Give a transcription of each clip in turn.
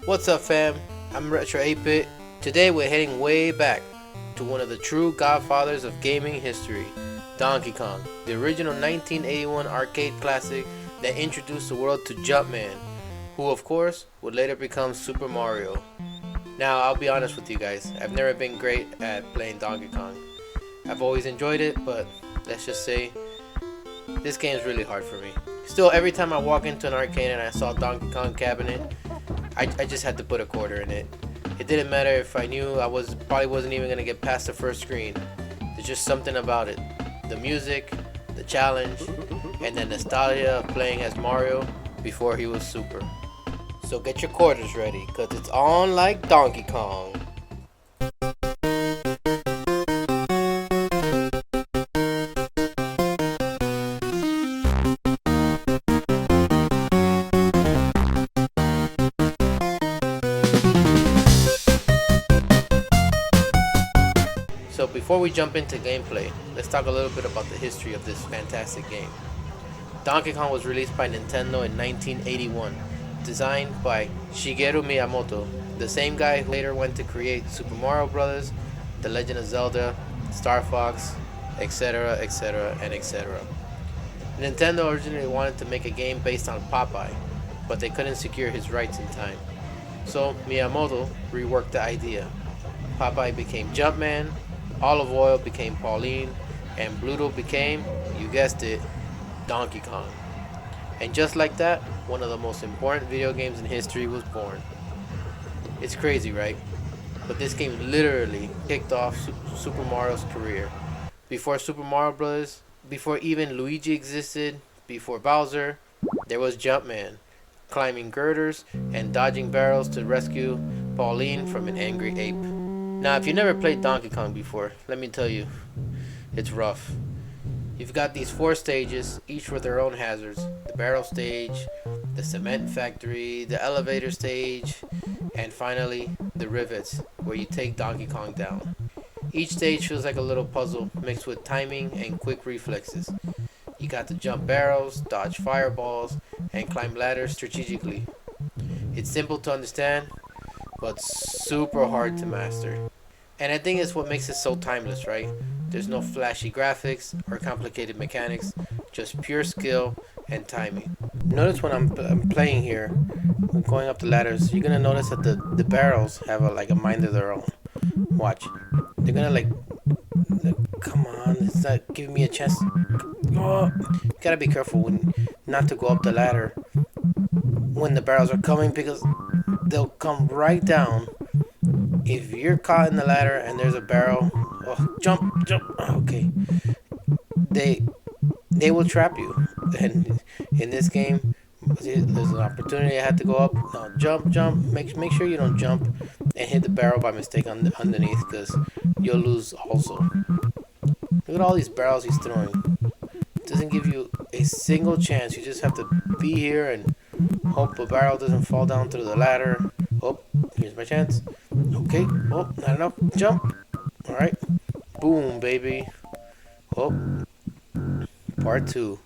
What's up, fam? I'm Retro 8-Bit. Today we're heading way back to one of the true godfathers of gaming history, Donkey Kong, the original 1981 arcade classic that introduced the world to Jumpman, who of course would later become Super Mario. Now, I'll be honest with you guys, I've never been great at playing Donkey Kong. I've always enjoyed it, but let's just say this game is really hard for me. Still, every time I walk into an arcade and I saw Donkey Kong cabinet, I just had to put a quarter in it. It didn't matter if I knew I probably wasn't even gonna get past the first screen. There's just something about it. The music, the challenge, and the nostalgia of playing as Mario before he was Super. So get your quarters ready, cause it's on like Donkey Kong. So before we jump into gameplay, let's talk a little bit about the history of this fantastic game. Donkey Kong was released by Nintendo in 1981, designed by Shigeru Miyamoto, the same guy who later went to create Super Mario Bros., The Legend of Zelda, Star Fox, etc., etc., and etc. Nintendo originally wanted to make a game based on Popeye, but they couldn't secure his rights in time. So Miyamoto reworked the idea. Popeye became Jumpman, Olive Oil became Pauline, and Bluto became, you guessed it, Donkey Kong. And just like that, one of the most important video games in history was born. It's crazy, right? But this game literally kicked off Super Mario's career. Before Super Mario Bros., before even Luigi existed, before Bowser, there was Jumpman, climbing girders and dodging barrels to rescue Pauline from an angry ape. Now, if you never played Donkey Kong before, let me tell you, it's rough. You've got these 4 stages, each with their own hazards. The barrel stage, the cement factory, the elevator stage, and finally, the rivets, where you take Donkey Kong down. Each stage feels like a little puzzle, mixed with timing and quick reflexes. You got to jump barrels, dodge fireballs, and climb ladders strategically. It's simple to understand, but super hard to master. And I think it's what makes it so timeless, right? There's no flashy graphics or complicated mechanics, just pure skill and timing. Notice when I'm playing here, I'm going up the ladders, you're gonna notice that the barrels have a mind of their own. Watch. They're gonna come on, it's not giving me a chance. Oh, you gotta be careful not to go up the ladder when the barrels are coming, because they'll come right down. If you're caught in the ladder and there's a barrel, jump, okay, they will trap you. And in this game, there's an opportunity. I had to go up. No, jump. Make sure you don't jump and hit the barrel by mistake underneath, because you'll lose also. Look at all these barrels he's throwing. It doesn't give you a single chance. You just have to be here and hope a barrel doesn't fall down through the ladder. Oh, here's my chance. Okay. Oh, not enough. Jump. Alright. Boom, baby. Oh. Part 2.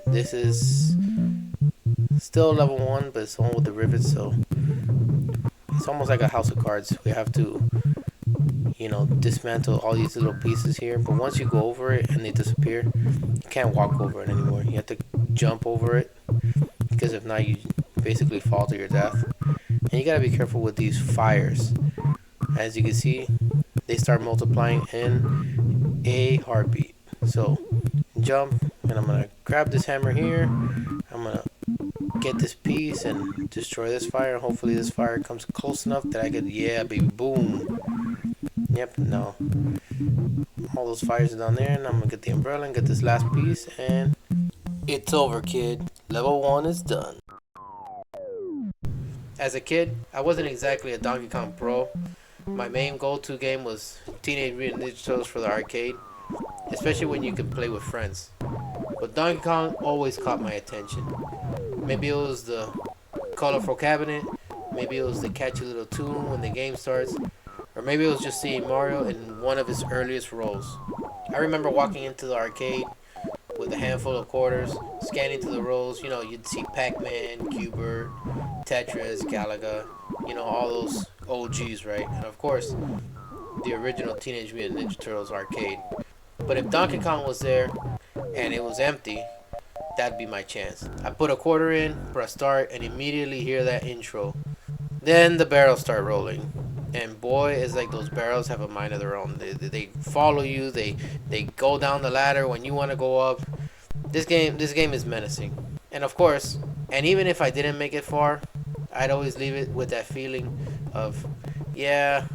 This is still level 1, but it's the one with the rivets, so it's almost like a house of cards. We have to, dismantle all these little pieces here. But once you go over it and they disappear, you can't walk over it anymore. You have to jump over it, because if not, you basically fall to your death. And you gotta be careful with these fires. As you can see, they start multiplying in a heartbeat. So jump, and I'm gonna grab this hammer here. I'm gonna get this piece and destroy this fire. Hopefully this fire comes close enough that I could, yeah, baby, boom. Yep, no. All those fires are down there, and I'm gonna get the umbrella and get this last piece, and it's over, kid. Level 1 is done. As a kid, I wasn't exactly a Donkey Kong pro. My main go-to game was Teenage Mutant Ninja Turtles for the arcade, especially when you could play with friends. But Donkey Kong always caught my attention. Maybe it was the colorful cabinet, maybe it was the catchy little tune when the game starts, or maybe it was just seeing Mario in one of his earliest roles. I remember walking into the arcade with a handful of quarters, scanning through the rows. You'd see Pac-Man, bert, Tetris, Galaga, you know, all those OGs, right? And of course, the original Teenage Mutant Ninja Turtles arcade. But if Donkey Kong was there and it was empty, that'd be my chance. I put a quarter in, press start, and immediately hear that intro. Then the barrels start rolling. And boy, it's like those barrels have a mind of their own. They follow you. They go down the ladder when you want to go up. This game is menacing. And of course, and even if I didn't make it far, I'd always leave it with that feeling of, yeah,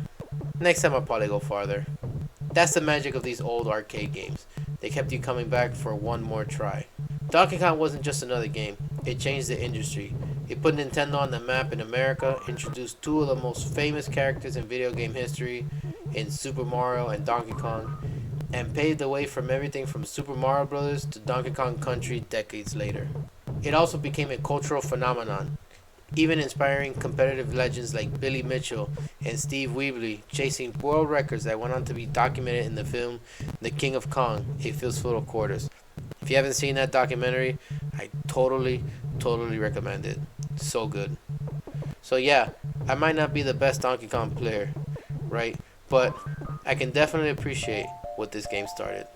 next time I'll probably go farther. That's the magic of these old arcade games. They kept you coming back for one more try. Donkey Kong wasn't just another game. It changed the industry. It put Nintendo on the map in America, introduced two of the most famous characters in video game history in Super Mario and Donkey Kong, and paved the way from everything from Super Mario Bros. To Donkey Kong Country decades later. It also became a cultural phenomenon, even inspiring competitive legends like Billy Mitchell and Steve Weebly, chasing world records that went on to be documented in the film The King of Kong, A Fistful of Quarters. If you haven't seen that documentary, I totally recommend it. So good. So yeah, I might not be the best Donkey Kong player, right? But I can definitely appreciate what this game started.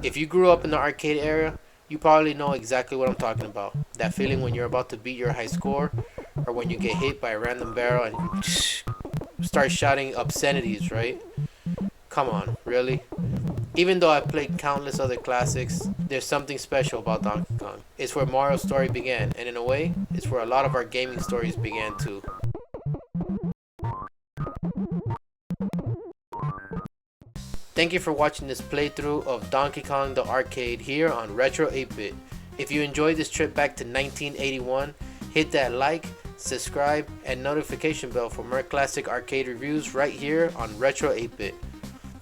If you grew up in the arcade era, you probably know exactly what I'm talking about. That feeling when you're about to beat your high score, or when you get hit by a random barrel and you start shouting obscenities, right? Come on, really? Even though I've played countless other classics, there's something special about Donkey Kong. It's where Mario's story began, and in a way, it's where a lot of our gaming stories began too. Thank you for watching this playthrough of Donkey Kong the Arcade here on Retro 8-Bit. If you enjoyed this trip back to 1981, hit that like, subscribe, and notification bell for more classic arcade reviews right here on Retro 8-Bit.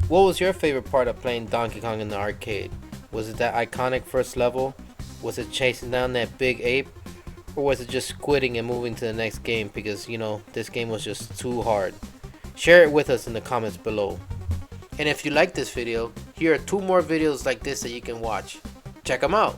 What was your favorite part of playing Donkey Kong in the arcade? Was it that iconic first level? Was it chasing down that big ape? Or was it just quitting and moving to the next game because, you know, this game was just too hard? Share it with us in the comments below. And if you like this video, here are 2 more videos like this that you can watch. Check them out!